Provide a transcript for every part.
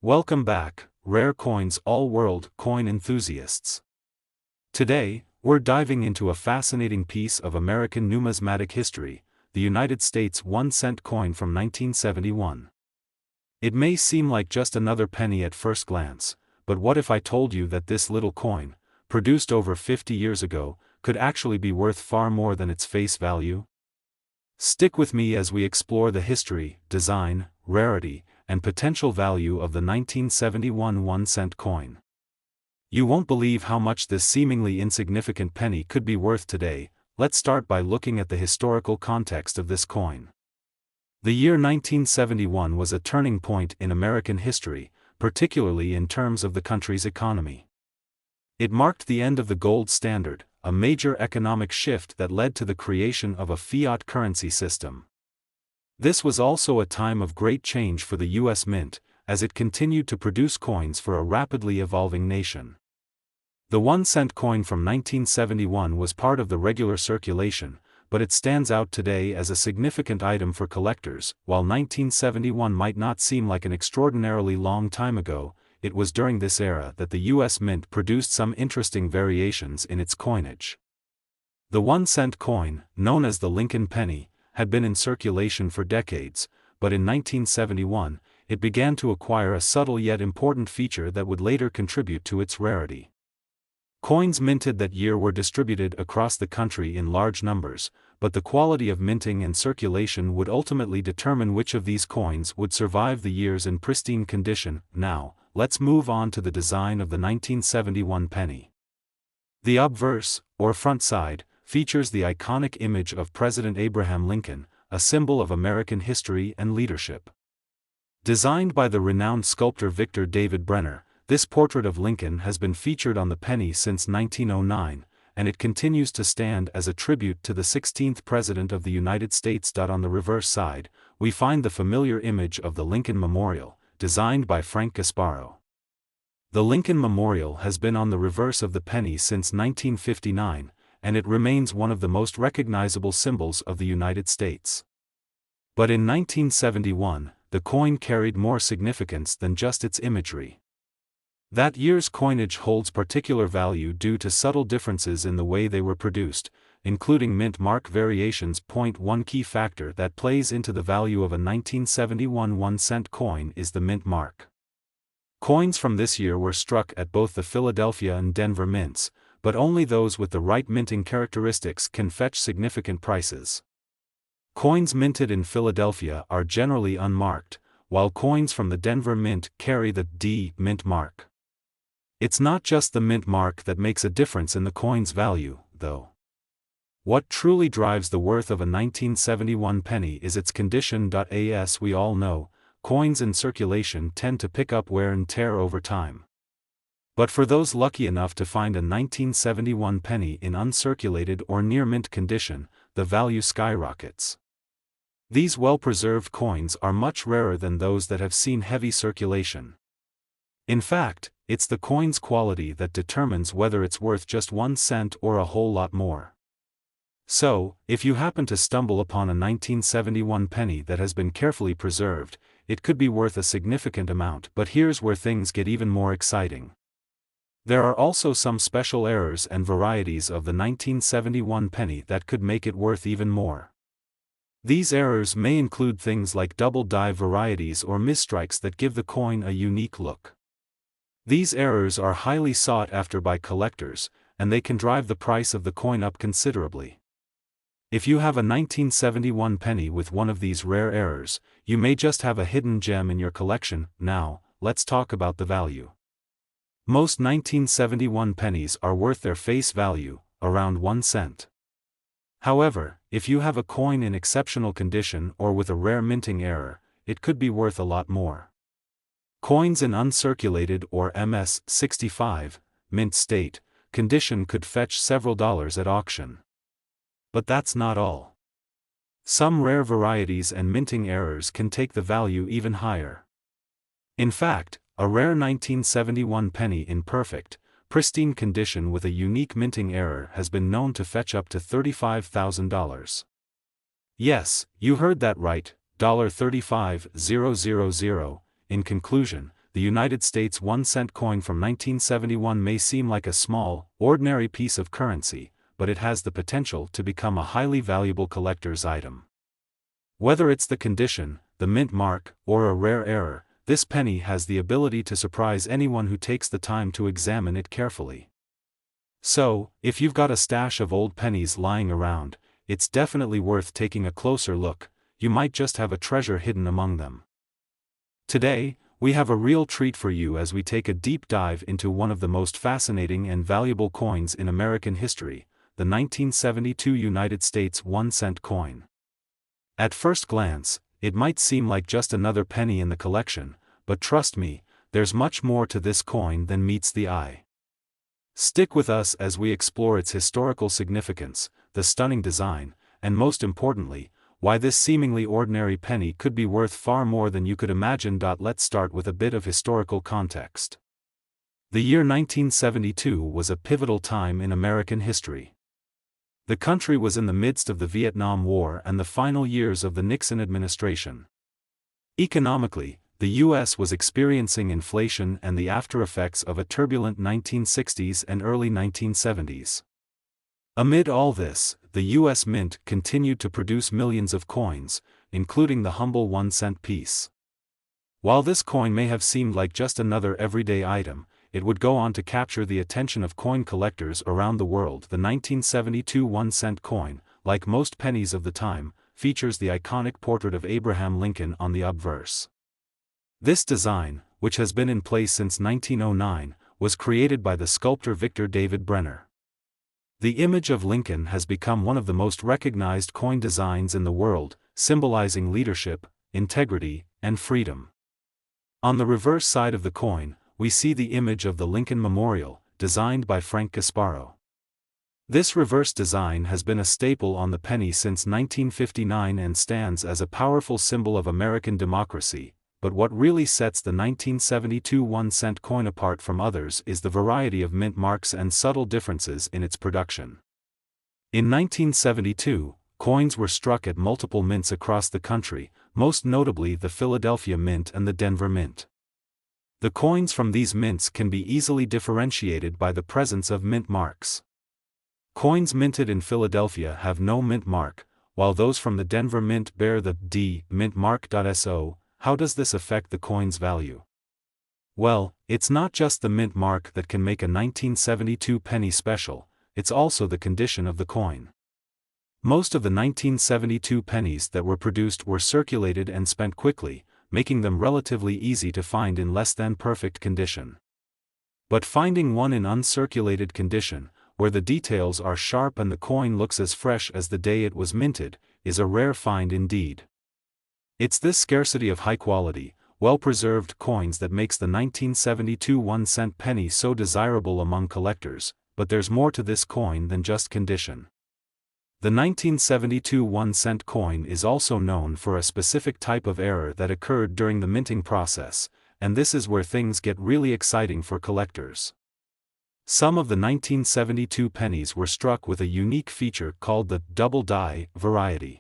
Welcome back, Rare Coins all-world coin enthusiasts. Today, we're diving into a fascinating piece of American numismatic history, the United States 1-cent coin from 1971. It may seem like just another penny at first glance, but what if I told you that this little coin, produced over 50 years ago, could actually be worth far more than its face value? Stick with me as we explore the history, design, rarity, and potential value of the 1971 1-cent coin. You won't believe how much this seemingly insignificant penny could be worth today. Let's start by looking at the historical context of this coin. The year 1971 was a turning point in American history, particularly in terms of the country's economy. It marked the end of the gold standard, a major economic shift that led to the creation of a fiat currency system. This was also a time of great change for the U.S. Mint, as it continued to produce coins for a rapidly evolving nation. The 1-cent coin from 1971 was part of the regular circulation, but it stands out today as a significant item for collectors. While 1971 might not seem like an extraordinarily long time ago, it was during this era that the U.S. Mint produced some interesting variations in its coinage. The 1-cent coin, known as the Lincoln penny, had been in circulation for decades, but in 1971, it began to acquire a subtle yet important feature that would later contribute to its rarity. Coins minted that year were distributed across the country in large numbers, but the quality of minting and circulation would ultimately determine which of these coins would survive the years in pristine condition. Now, let's move on to the design of the 1971 penny. The obverse, or front side, features the iconic image of President Abraham Lincoln, a symbol of American history and leadership. Designed by the renowned sculptor Victor David Brenner, this portrait of Lincoln has been featured on the penny since 1909, and it continues to stand as a tribute to the 16th President of the United States. On the reverse side, we find the familiar image of the Lincoln Memorial, designed by Frank Gasparo. The Lincoln Memorial has been on the reverse of the penny since 1959, and it remains one of the most recognizable symbols of the United States. But in 1971, the coin carried more significance than just its imagery. That year's coinage holds particular value due to subtle differences in the way they were produced, including mint mark variations. One key factor that plays into the value of a 1971 1-cent coin is the mint mark. Coins from this year were struck at both the Philadelphia and Denver mints, but only those with the right minting characteristics can fetch significant prices. Coins minted in Philadelphia are generally unmarked, while coins from the Denver Mint carry the D mint mark. It's not just the mint mark that makes a difference in the coin's value, though. What truly drives the worth of a 1971 penny is its condition. As we all know, coins in circulation tend to pick up wear and tear over time. But for those lucky enough to find a 1971 penny in uncirculated or near mint condition, the value skyrockets. These well-preserved coins are much rarer than those that have seen heavy circulation. In fact, it's the coin's quality that determines whether it's worth just 1 cent or a whole lot more. So, if you happen to stumble upon a 1971 penny that has been carefully preserved, it could be worth a significant amount. But here's where things get even more exciting. There are also some special errors and varieties of the 1971 penny that could make it worth even more. These errors may include things like double die varieties or misstrikes that give the coin a unique look. These errors are highly sought after by collectors, and they can drive the price of the coin up considerably. If you have a 1971 penny with one of these rare errors, you may just have a hidden gem in your collection. Now, let's talk about the value. Most 1971 pennies are worth their face value, around 1 cent. However, if you have a coin in exceptional condition or with a rare minting error, it could be worth a lot more. Coins in uncirculated or MS-65, mint state, condition could fetch several dollars at auction. But that's not all. Some rare varieties and minting errors can take the value even higher. In fact, a rare 1971 penny in perfect, pristine condition with a unique minting error has been known to fetch up to $35,000. Yes, you heard that right, $35,000. In conclusion, the United States 1-cent coin from 1971 may seem like a small, ordinary piece of currency, but it has the potential to become a highly valuable collector's item. Whether it's the condition, the mint mark, or a rare error, this penny has the ability to surprise anyone who takes the time to examine it carefully. So, if you've got a stash of old pennies lying around, it's definitely worth taking a closer look. You might just have a treasure hidden among them. Today, we have a real treat for you as we take a deep dive into one of the most fascinating and valuable coins in American history, the 1972 United States 1-cent coin. At first glance, it might seem like just another penny in the collection, but trust me, there's much more to this coin than meets the eye. Stick with us as we explore its historical significance, the stunning design, and most importantly, why this seemingly ordinary penny could be worth far more than you could imagine. Let's start with a bit of historical context. The year 1972 was a pivotal time in American history. The country was in the midst of the Vietnam War and the final years of the Nixon administration. Economically, the U.S. was experiencing inflation and the aftereffects of a turbulent 1960s and early 1970s. Amid all this, the U.S. Mint continued to produce millions of coins, including the humble 1-cent piece. While this coin may have seemed like just another everyday item, it would go on to capture the attention of coin collectors around the world. The 1972 1-cent coin, like most pennies of the time, features the iconic portrait of Abraham Lincoln on the obverse. This design, which has been in place since 1909, was created by the sculptor Victor David Brenner. The image of Lincoln has become one of the most recognized coin designs in the world, symbolizing leadership, integrity, and freedom. On the reverse side of the coin, we see the image of the Lincoln Memorial, designed by Frank Gasparo. This reverse design has been a staple on the penny since 1959 and stands as a powerful symbol of American democracy, but what really sets the 1972 1-cent coin apart from others is the variety of mint marks and subtle differences in its production. In 1972, coins were struck at multiple mints across the country, most notably the Philadelphia Mint and the Denver Mint. The coins from these mints can be easily differentiated by the presence of mint marks. Coins minted in Philadelphia have no mint mark, while those from the Denver Mint bear the D mint mark. So, how does this affect the coin's value? Well, it's not just the mint mark that can make a 1972 penny special, it's also the condition of the coin. Most of the 1972 pennies that were produced were circulated and spent quickly, making them relatively easy to find in less than perfect condition. But finding one in uncirculated condition, where the details are sharp and the coin looks as fresh as the day it was minted, is a rare find indeed. It's this scarcity of high-quality, well-preserved coins that makes the 1972 1-cent penny so desirable among collectors, but there's more to this coin than just condition. The 1972 1-cent coin is also known for a specific type of error that occurred during the minting process, and this is where things get really exciting for collectors. Some of the 1972 pennies were struck with a unique feature called the double die variety.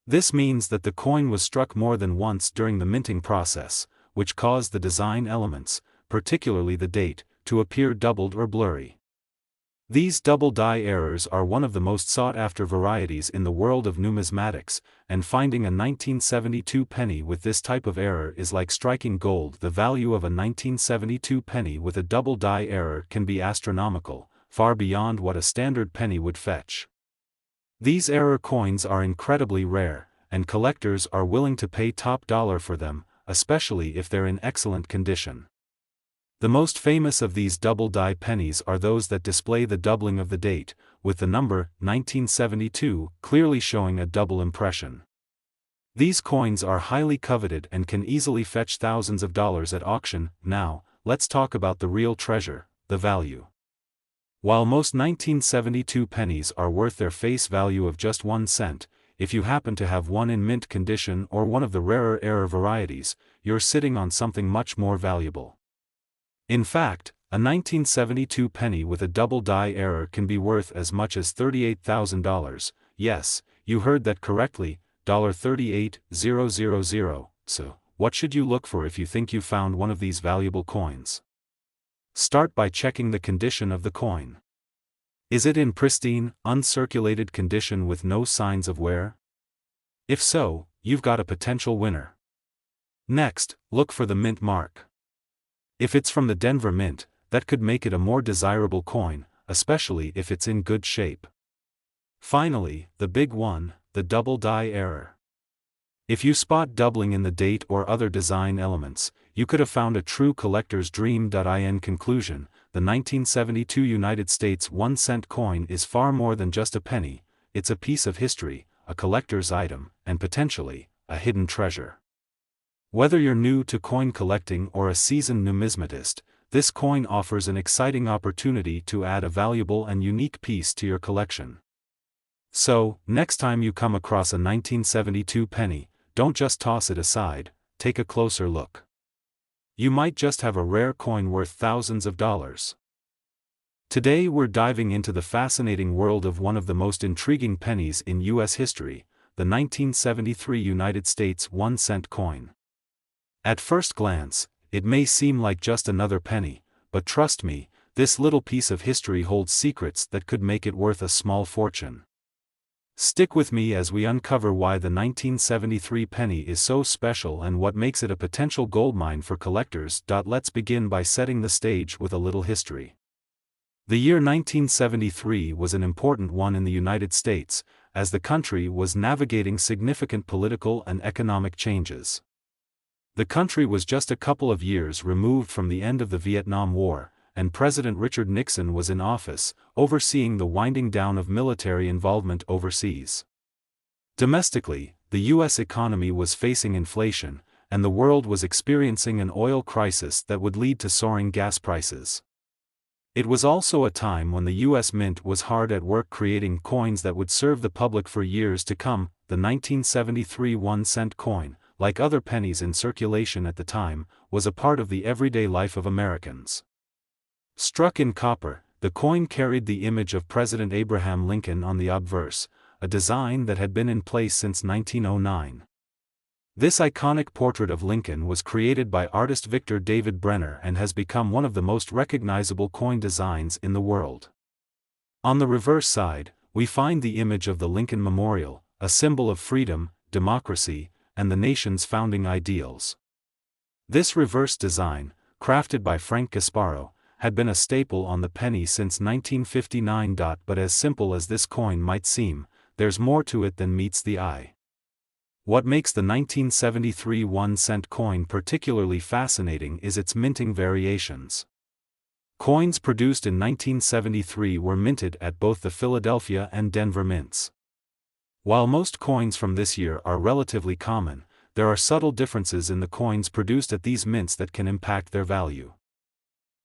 This means that the coin was struck more than once during the minting process, which caused the design elements, particularly the date, to appear doubled or blurry. These double die errors are one of the most sought-after varieties in the world of numismatics, and finding a 1972 penny with this type of error is like striking gold. The value of a 1972 penny with a double die error can be astronomical, far beyond what a standard penny would fetch. These error coins are incredibly rare, and collectors are willing to pay top dollar for them, especially if they're in excellent condition. The most famous of these double die pennies are those that display the doubling of the date, with the number 1972 clearly showing a double impression. These coins are highly coveted and can easily fetch thousands of dollars at auction. Now, let's talk about the real treasure, the value. While most 1972 pennies are worth their face value of just 1 cent, if you happen to have one in mint condition or one of the rarer error varieties, you're sitting on something much more valuable. In fact, a 1972 penny with a double die error can be worth as much as $38,000, yes, you heard that correctly, $38,000. So, what should you look for if you think you found one of these valuable coins? Start by checking the condition of the coin. Is it in pristine, uncirculated condition with no signs of wear? If so, you've got a potential winner. Next, look for the mint mark. If it's from the Denver Mint, that could make it a more desirable coin, especially if it's in good shape. Finally, the big one, the double die error. If you spot doubling in the date or other design elements, you could have found a true collector's dream. In conclusion, the 1972 United States 1-cent coin is far more than just a penny, it's a piece of history, a collector's item, and potentially, a hidden treasure. Whether you're new to coin collecting or a seasoned numismatist, this coin offers an exciting opportunity to add a valuable and unique piece to your collection. So, next time you come across a 1972 penny, don't just toss it aside, take a closer look. You might just have a rare coin worth thousands of dollars. Today we're diving into the fascinating world of one of the most intriguing pennies in U.S. history, the 1973 United States 1-cent coin. At first glance, it may seem like just another penny, but trust me, this little piece of history holds secrets that could make it worth a small fortune. Stick with me as we uncover why the 1973 penny is so special and what makes it a potential goldmine for collectors. Let's begin by setting the stage with a little history. The year 1973 was an important one in the United States, as the country was navigating significant political and economic changes. The country was just a couple of years removed from the end of the Vietnam War, and President Richard Nixon was in office, overseeing the winding down of military involvement overseas. Domestically, the U.S. economy was facing inflation, and the world was experiencing an oil crisis that would lead to soaring gas prices. It was also a time when the U.S. Mint was hard at work creating coins that would serve the public for years to come. The 1973 1-cent coin, like other pennies in circulation at the time, was a part of the everyday life of Americans. Struck in copper, the coin carried the image of President Abraham Lincoln on the obverse, a design that had been in place since 1909. This iconic portrait of Lincoln was created by artist Victor David Brenner and has become one of the most recognizable coin designs in the world. On the reverse side, we find the image of the Lincoln Memorial, a symbol of freedom, democracy, and the nation's founding ideals. This reverse design, crafted by Frank Gasparo, had been a staple on the penny since 1959. But as simple as this coin might seem, there's more to it than meets the eye. What makes the 1973 1-cent coin particularly fascinating is its minting variations. Coins produced in 1973 were minted at both the Philadelphia and Denver mints. While most coins from this year are relatively common, there are subtle differences in the coins produced at these mints that can impact their value.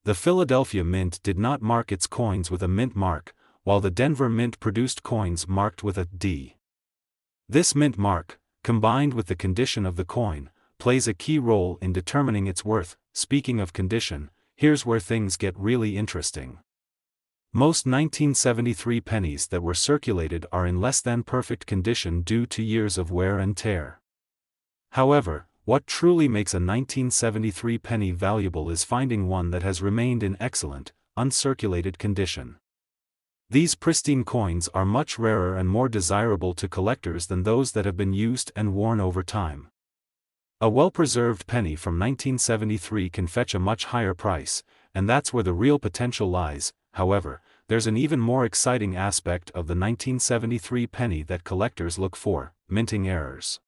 The Philadelphia Mint did not mark its coins with a mint mark, while the Denver Mint produced coins marked with a D. This mint mark, combined with the condition of the coin, plays a key role in determining its worth. Speaking of condition, here's where things get really interesting. Most 1973 pennies that were circulated are in less than perfect condition due to years of wear and tear. However, what truly makes a 1973 penny valuable is finding one that has remained in excellent, uncirculated condition. These pristine coins are much rarer and more desirable to collectors than those that have been used and worn over time. A well-preserved penny from 1973 can fetch a much higher price, and that's where the real potential lies. However, there's an even more exciting aspect of the 1973 penny that collectors look for: minting errors.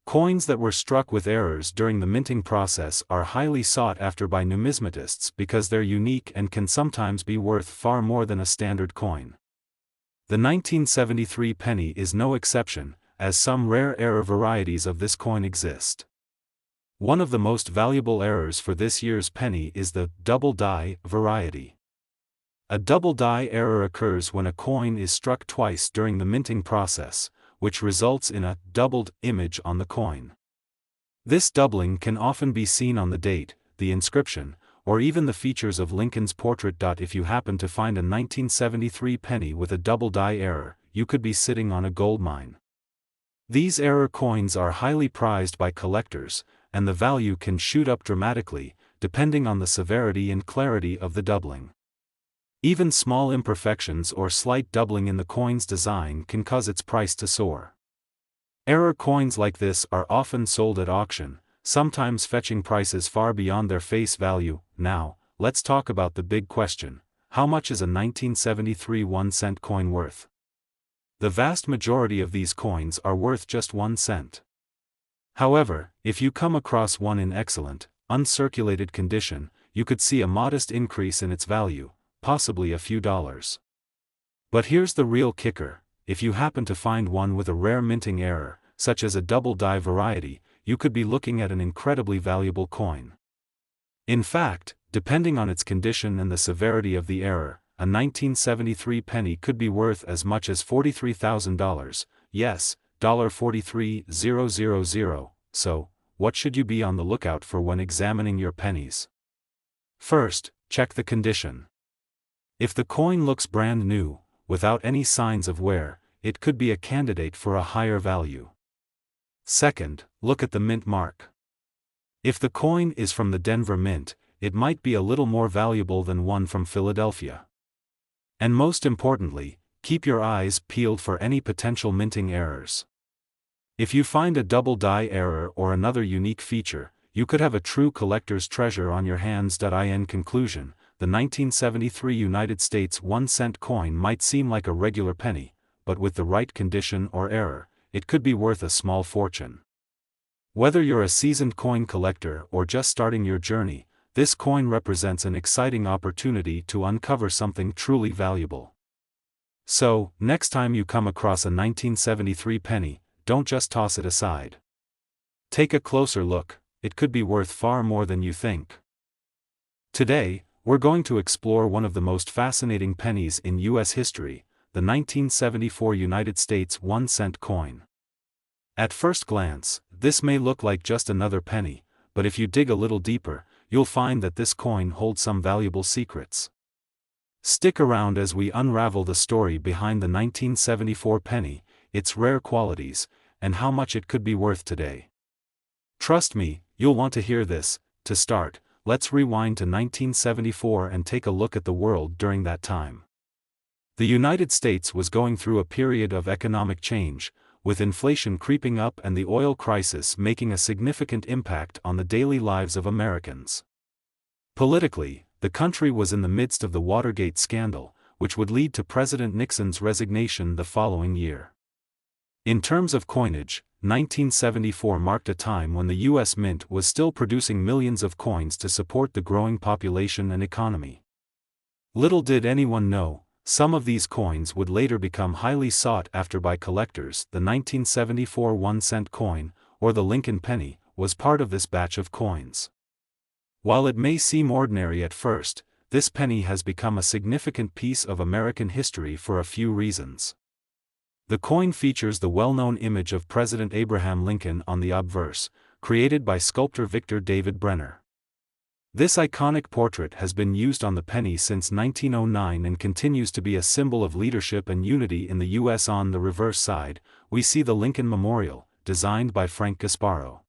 Coins that were struck with errors during the minting process are highly sought after by numismatists because they're unique and can sometimes be worth far more than a standard coin. The 1973 penny is no exception, as some rare error varieties of this coin exist. One of the most valuable errors for this year's penny is the double die variety. A double die error occurs when a coin is struck twice during the minting process, which results in a doubled image on the coin. This doubling can often be seen on the date, the inscription, or even the features of Lincoln's portrait. If you happen to find a 1973 penny with a double die error, you could be sitting on a gold mine. These error coins are highly prized by collectors, and the value can shoot up dramatically, depending on the severity and clarity of the doubling. Even small imperfections or slight doubling in the coin's design can cause its price to soar. Error coins like this are often sold at auction, sometimes fetching prices far beyond their face value. Now, let's talk about the big question: how much is a 1973 1-cent coin worth? The vast majority of these coins are worth just 1 cent. However, if you come across one in excellent, uncirculated condition, you could see a modest increase in its value, possibly a few dollars. But here's the real kicker: if you happen to find one with a rare minting error, such as a double die variety, you could be looking at an incredibly valuable coin. In fact, depending on its condition and the severity of the error, a 1973 penny could be worth as much as $43,000, yes, $43,000. So, what should you be on the lookout for when examining your pennies? First, check the condition. If the coin looks brand new, without any signs of wear, it could be a candidate for a higher value. Second, look at the mint mark. If the coin is from the Denver Mint, it might be a little more valuable than one from Philadelphia. And most importantly, keep your eyes peeled for any potential minting errors. If you find a double die error or another unique feature, you could have a true collector's treasure on your hands. In conclusion, the 1973 United States 1-cent coin might seem like a regular penny, but with the right condition or error, it could be worth a small fortune. Whether you're a seasoned coin collector or just starting your journey, this coin represents an exciting opportunity to uncover something truly valuable. So, next time you come across a 1973 penny, don't just toss it aside. Take a closer look, it could be worth far more than you think. Today, we're going to explore one of the most fascinating pennies in U.S. history, the 1974 United States 1-cent coin. At first glance, this may look like just another penny, but if you dig a little deeper, you'll find that this coin holds some valuable secrets. Stick around as we unravel the story behind the 1974 penny, its rare qualities, and how much it could be worth today. Trust me, you'll want to hear this. To start, let's rewind to 1974 and take a look at the world during that time. The United States was going through a period of economic change, with inflation creeping up and the oil crisis making a significant impact on the daily lives of Americans. Politically, the country was in the midst of the Watergate scandal, which would lead to President Nixon's resignation the following year. In terms of coinage, 1974 marked a time when the U.S. Mint was still producing millions of coins to support the growing population and economy. Little did anyone know, some of these coins would later become highly sought after by collectors. The 1974 1-cent coin, or the Lincoln penny, was part of this batch of coins. While it may seem ordinary at first, this penny has become a significant piece of American history for a few reasons. The coin features the well-known image of President Abraham Lincoln on the obverse, created by sculptor Victor David Brenner. This iconic portrait has been used on the penny since 1909 and continues to be a symbol of leadership and unity in the U.S. On the reverse side, we see the Lincoln Memorial, designed by Frank Gasparo.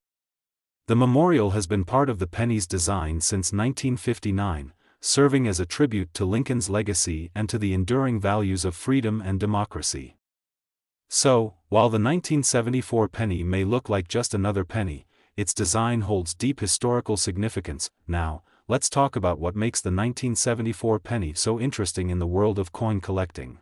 The memorial has been part of the penny's design since 1959, serving as a tribute to Lincoln's legacy and to the enduring values of freedom and democracy. So, while the 1974 penny may look like just another penny, its design holds deep historical significance. Now, let's talk about what makes the 1974 penny so interesting in the world of coin collecting.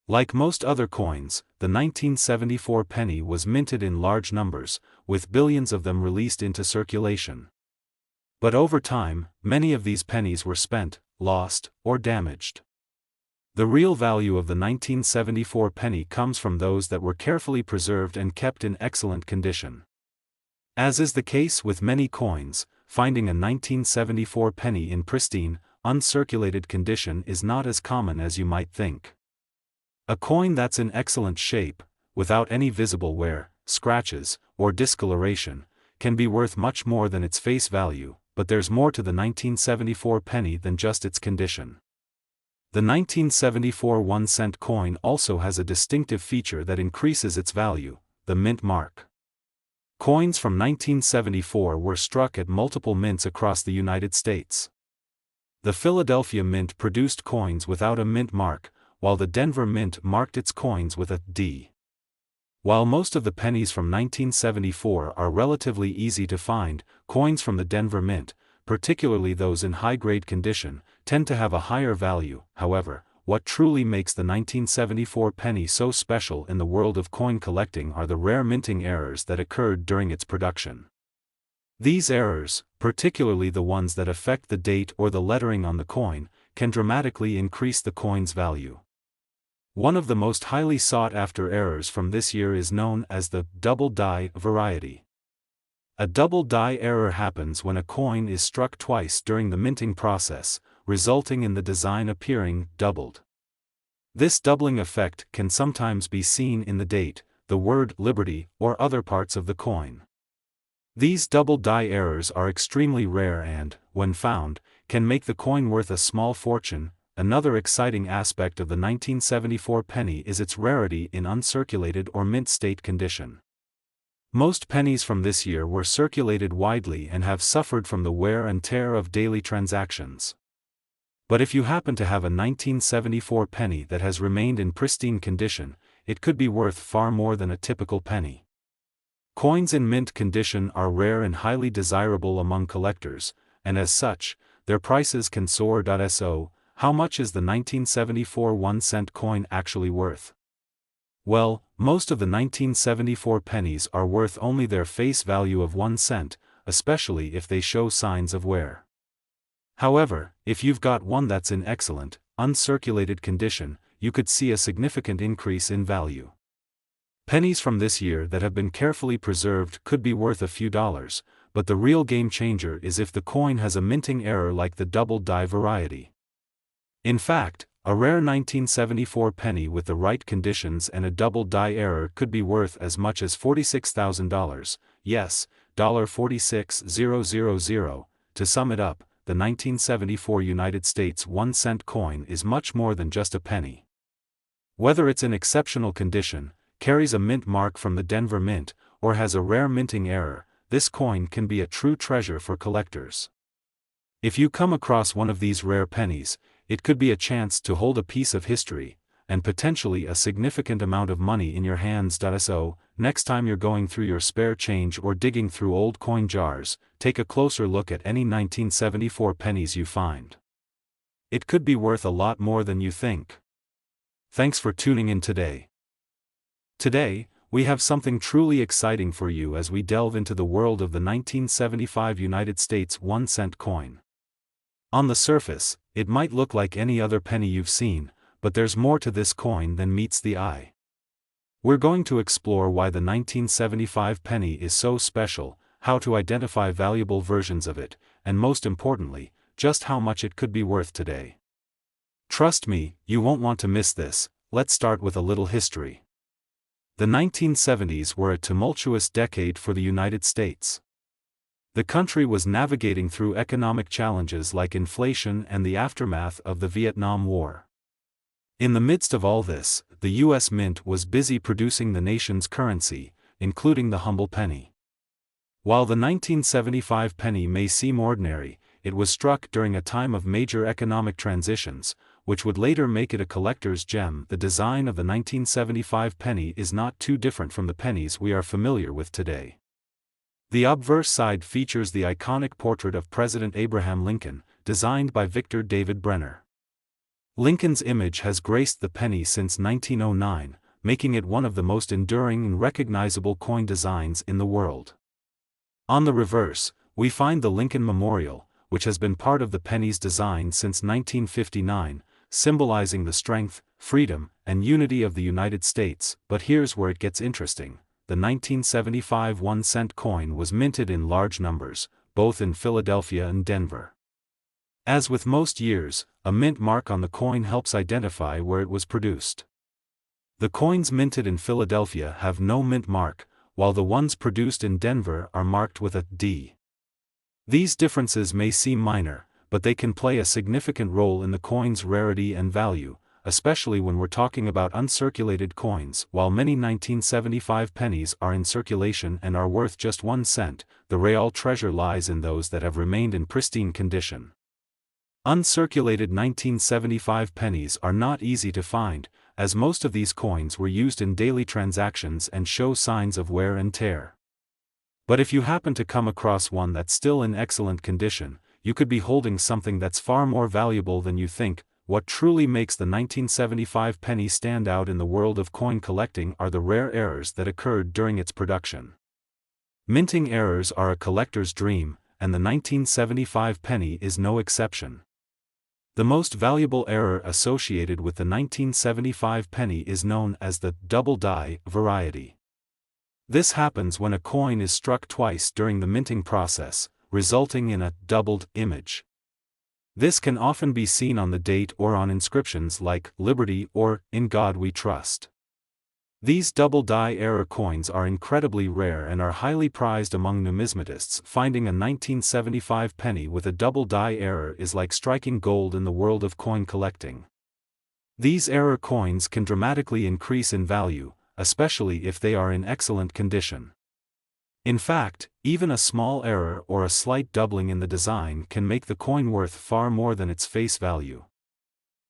Like most other coins, the 1974 penny was minted in large numbers, with billions of them released into circulation. But over time, many of these pennies were spent, lost, or damaged. The real value of the 1974 penny comes from those that were carefully preserved and kept in excellent condition. As is the case with many coins, finding a 1974 penny in pristine, uncirculated condition is not as common as you might think. A coin that's in excellent shape, without any visible wear, scratches, or discoloration, can be worth much more than its face value, but there's more to the 1974 penny than just its condition. The 1974 1-cent coin also has a distinctive feature that increases its value: the mint mark. Coins from 1974 were struck at multiple mints across the United States. The Philadelphia Mint produced coins without a mint mark, while the Denver Mint marked its coins with a D. While most of the pennies from 1974 are relatively easy to find, coins from the Denver Mint, particularly those in high-grade condition, tend to have a higher value. However, what truly makes the 1974 penny so special in the world of coin collecting are the rare minting errors that occurred during its production. These errors, particularly the ones that affect the date or the lettering on the coin, can dramatically increase the coin's value. One of the most highly sought-after errors from this year is known as the double die variety. A double die error happens when a coin is struck twice during the minting process, resulting in the design appearing doubled. This doubling effect can sometimes be seen in the date, the word Liberty, or other parts of the coin. These double die errors are extremely rare and, when found, can make the coin worth a small fortune. Another exciting aspect of the 1974 penny is its rarity in uncirculated or mint state condition. Most pennies from this year were circulated widely and have suffered from the wear and tear of daily transactions. But if you happen to have a 1974 penny that has remained in pristine condition, it could be worth far more than a typical penny. Coins in mint condition are rare and highly desirable among collectors, and as such, their prices can soar. So, how much is the 1974 1-cent coin actually worth? Well, most of the 1974 pennies are worth only their face value of 1 cent, especially if they show signs of wear. However, if you've got one that's in excellent, uncirculated condition, you could see a significant increase in value. Pennies from this year that have been carefully preserved could be worth a few dollars, but the real game changer is if the coin has a minting error like the double die variety. In fact, a rare 1974 penny with the right conditions and a double die error could be worth as much as $46,000, yes, $46,000. To sum it up, the 1974 United States 1-cent coin is much more than just a penny. Whether it's in exceptional condition, carries a mint mark from the Denver Mint, or has a rare minting error, this coin can be a true treasure for collectors. If you come across one of these rare pennies, it could be a chance to hold a piece of history, and potentially a significant amount of money in your hands. So, next time you're going through your spare change or digging through old coin jars, take a closer look at any 1974 pennies you find. It could be worth a lot more than you think. Thanks for tuning in today. Today, we have something truly exciting for you as we delve into the world of the 1975 United States 1-cent coin. On the surface, it might look like any other penny you've seen, but there's more to this coin than meets the eye. We're going to explore why the 1975 penny is so special, how to identify valuable versions of it, and most importantly, just how much it could be worth today. Trust me, you won't want to miss this. Let's start with a little history. The 1970s were a tumultuous decade for the United States. The country was navigating through economic challenges like inflation and the aftermath of the Vietnam War. In the midst of all this, the U.S. Mint was busy producing the nation's currency, including the humble penny. While the 1975 penny may seem ordinary, it was struck during a time of major economic transitions, which would later make it a collector's gem. The design of the 1975 penny is not too different from the pennies we are familiar with today. The obverse side features the iconic portrait of President Abraham Lincoln, designed by Victor David Brenner. Lincoln's image has graced the penny since 1909, making it one of the most enduring and recognizable coin designs in the world. On the reverse, we find the Lincoln Memorial, which has been part of the penny's design since 1959, symbolizing the strength, freedom, and unity of the United States. But here's where it gets interesting. The 1975 1-cent coin was minted in large numbers, both in Philadelphia and Denver. As with most years, a mint mark on the coin helps identify where it was produced. The coins minted in Philadelphia have no mint mark, while the ones produced in Denver are marked with a D. These differences may seem minor, but they can play a significant role in the coin's rarity and value, especially when we're talking about uncirculated coins. While many 1975 pennies are in circulation and are worth just 1 cent, the real treasure lies in those that have remained in pristine condition. Uncirculated 1975 pennies are not easy to find, as most of these coins were used in daily transactions and show signs of wear and tear. But if you happen to come across one that's still in excellent condition, you could be holding something that's far more valuable than you think. What truly makes the 1975 penny stand out in the world of coin collecting are the rare errors that occurred during its production. Minting errors are a collector's dream, and the 1975 penny is no exception. The most valuable error associated with the 1975 penny is known as the double die variety. This happens when a coin is struck twice during the minting process, resulting in a doubled image. This can often be seen on the date or on inscriptions like "Liberty" or "In God We Trust." These double die error coins are incredibly rare and are highly prized among numismatists. Finding a 1975 penny with a double die error is like striking gold in the world of coin collecting. These error coins can dramatically increase in value, especially if they are in excellent condition. In fact, even a small error or a slight doubling in the design can make the coin worth far more than its face value.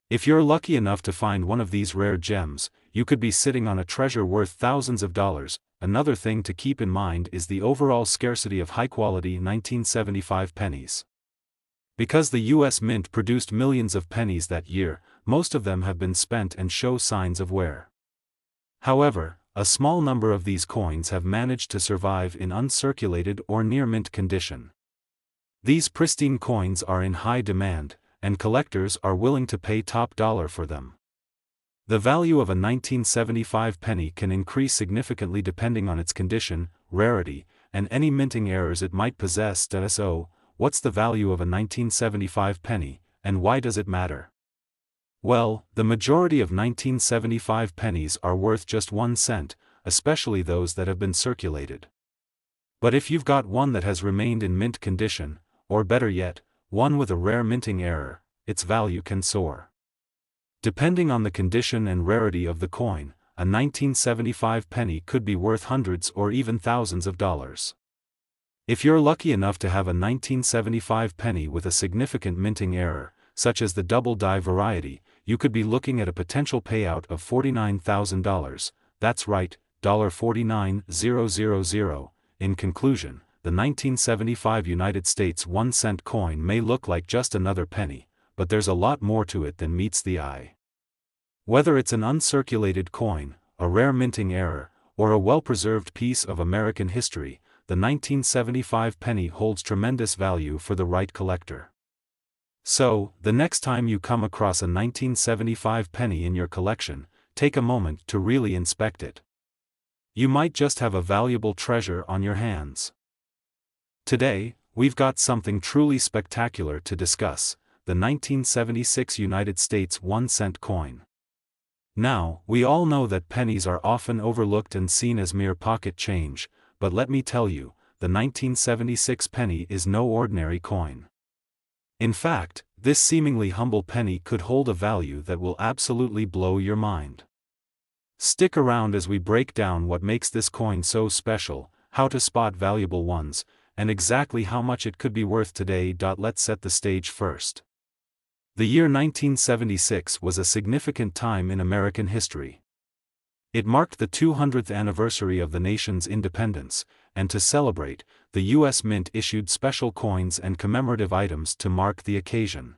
If you're lucky enough to find one of these rare gems, you could be sitting on a treasure worth thousands of dollars. Another thing to keep in mind is the overall scarcity of high-quality 1975 pennies. Because the U.S. Mint produced millions of pennies that year, most of them have been spent and show signs of wear. However, a small number of these coins have managed to survive in uncirculated or near-mint condition. These pristine coins are in high demand, and collectors are willing to pay top dollar for them. The value of a 1975 penny can increase significantly depending on its condition, rarity, and any minting errors it might possess. So, what's the value of a 1975 penny, and why does it matter? Well, the majority of 1975 pennies are worth just 1 cent, especially those that have been circulated. But if you've got one that has remained in mint condition, or better yet, one with a rare minting error, its value can soar. Depending on the condition and rarity of the coin, a 1975 penny could be worth hundreds or even thousands of dollars. If you're lucky enough to have a 1975 penny with a significant minting error, such as the double die variety, you could be looking at a potential payout of $49,000, that's right, $49,000. In conclusion, the 1975 United States 1 cent coin may look like just another penny, but there's a lot more to it than meets the eye. Whether it's an uncirculated coin, a rare minting error, or a well-preserved piece of American history, the 1975 penny holds tremendous value for the right collector. So, the next time you come across a 1975 penny in your collection, take a moment to really inspect it. You might just have a valuable treasure on your hands. Today, we've got something truly spectacular to discuss, the 1976 United States 1 cent coin. Now, we all know that pennies are often overlooked and seen as mere pocket change, but let me tell you, the 1976 penny is no ordinary coin. In fact, this seemingly humble penny could hold a value that will absolutely blow your mind. Stick around as we break down what makes this coin so special, how to spot valuable ones, and exactly how much it could be worth today. Let's set the stage first. The year 1976 was a significant time in American history. It marked the 200th anniversary of the nation's independence, and to celebrate, the U.S. Mint issued special coins and commemorative items to mark the occasion.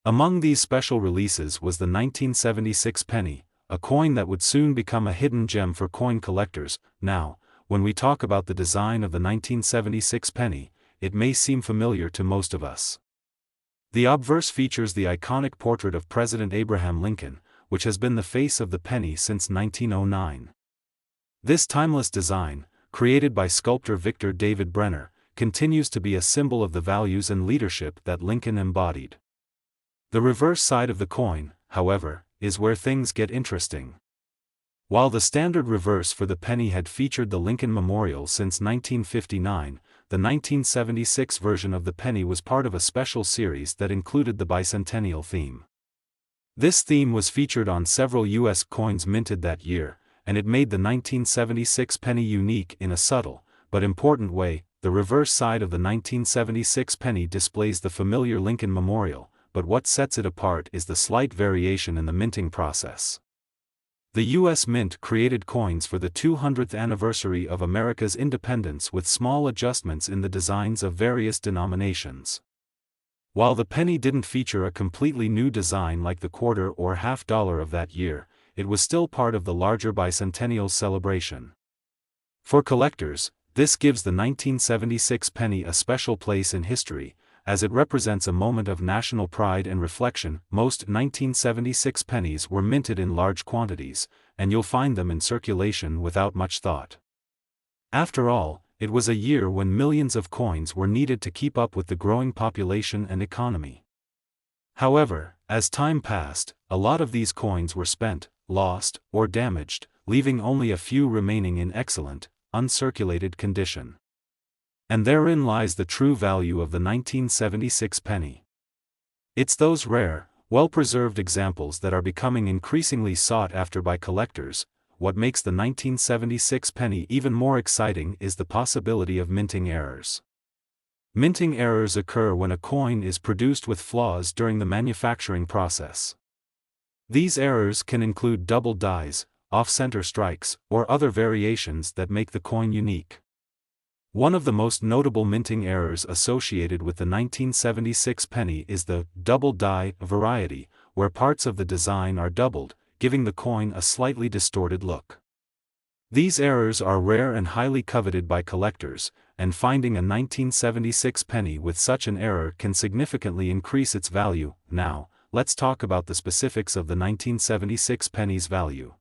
Among these special releases was the 1976 penny, a coin that would soon become a hidden gem for coin collectors. Now, when we talk about the design of the 1976 penny, it may seem familiar to most of us. The obverse features the iconic portrait of President Abraham Lincoln, which has been the face of the penny since 1909. This timeless design, created by sculptor Victor David Brenner, continues to be a symbol of the values and leadership that Lincoln embodied. The reverse side of the coin, however, is where things get interesting. While the standard reverse for the penny had featured the Lincoln Memorial since 1959, the 1976 version of the penny was part of a special series that included the bicentennial theme. This theme was featured on several U.S. coins minted that year, and it made the 1976 penny unique in a subtle, but important way. The reverse side of the 1976 penny displays the familiar Lincoln Memorial, but what sets it apart is the slight variation in the minting process. The U.S. Mint created coins for the 200th anniversary of America's independence with small adjustments in the designs of various denominations. While the penny didn't feature a completely new design like the quarter or half-dollar of that year, it was still part of the larger bicentennial celebration. For collectors, this gives the 1976 penny a special place in history, as it represents a moment of national pride and reflection. Most 1976 pennies were minted in large quantities, and you'll find them in circulation without much thought. After all, it was a year when millions of coins were needed to keep up with the growing population and economy. However, as time passed, a lot of these coins were spent, lost, or damaged, leaving only a few remaining in excellent, uncirculated condition. And therein lies the true value of the 1976 penny. It's those rare, well-preserved examples that are becoming increasingly sought after by collectors. What makes the 1976 penny even more exciting is the possibility of minting errors. Minting errors occur when a coin is produced with flaws during the manufacturing process. These errors can include double dies, off-center strikes, or other variations that make the coin unique. One of the most notable minting errors associated with the 1976 penny is the double die variety, where parts of the design are doubled, giving the coin a slightly distorted look. These errors are rare and highly coveted by collectors, and finding a 1976 penny with such an error can significantly increase its value. Now, let's talk about the specifics of the 1976 penny's value.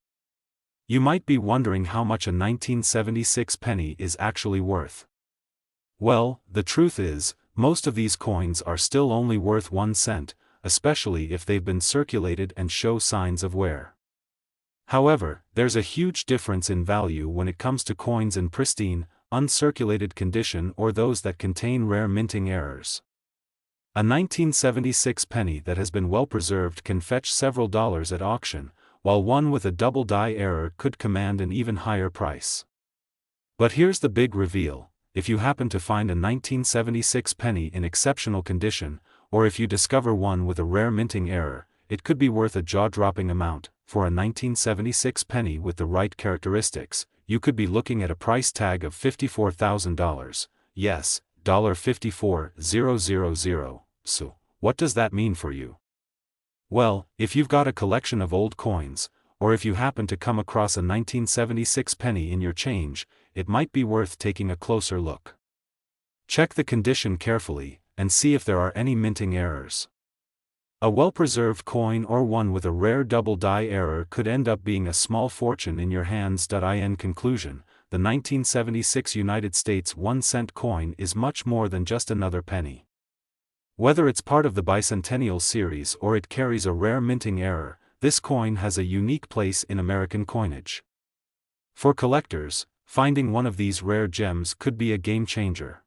You might be wondering how much a 1976 penny is actually worth. Well, the truth is, most of these coins are still only worth 1 cent, especially if they've been circulated and show signs of wear. However, there's a huge difference in value when it comes to coins in pristine, uncirculated condition or those that contain rare minting errors. A 1976 penny that has been well preserved can fetch several dollars at auction, while one with a double die error could command an even higher price. But here's the big reveal: if you happen to find a 1976 penny in exceptional condition, or if you discover one with a rare minting error, it could be worth a jaw-dropping amount. For a 1976 penny with the right characteristics, you could be looking at a price tag of $54,000. Yes, $54,000. So, what does that mean for you? Well, if you've got a collection of old coins, or if you happen to come across a 1976 penny in your change, it might be worth taking a closer look. Check the condition carefully, and see if there are any minting errors. A well-preserved coin or one with a rare double die error could end up being a small fortune in your hands. In conclusion, the 1976 United States 1-cent coin is much more than just another penny. Whether it's part of the bicentennial series or it carries a rare minting error, this coin has a unique place in American coinage. For collectors, finding one of these rare gems could be a game changer.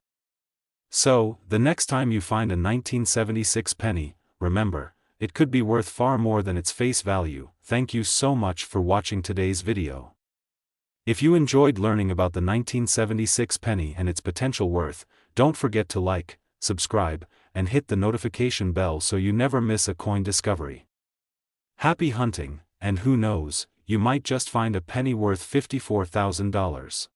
So, the next time you find a 1976 penny, remember, it could be worth far more than its face value. Thank you so much for watching today's video. If you enjoyed learning about the 1976 penny and its potential worth, don't forget to like, subscribe, and hit the notification bell so you never miss a coin discovery. Happy hunting, and who knows, you might just find a penny worth $54,000.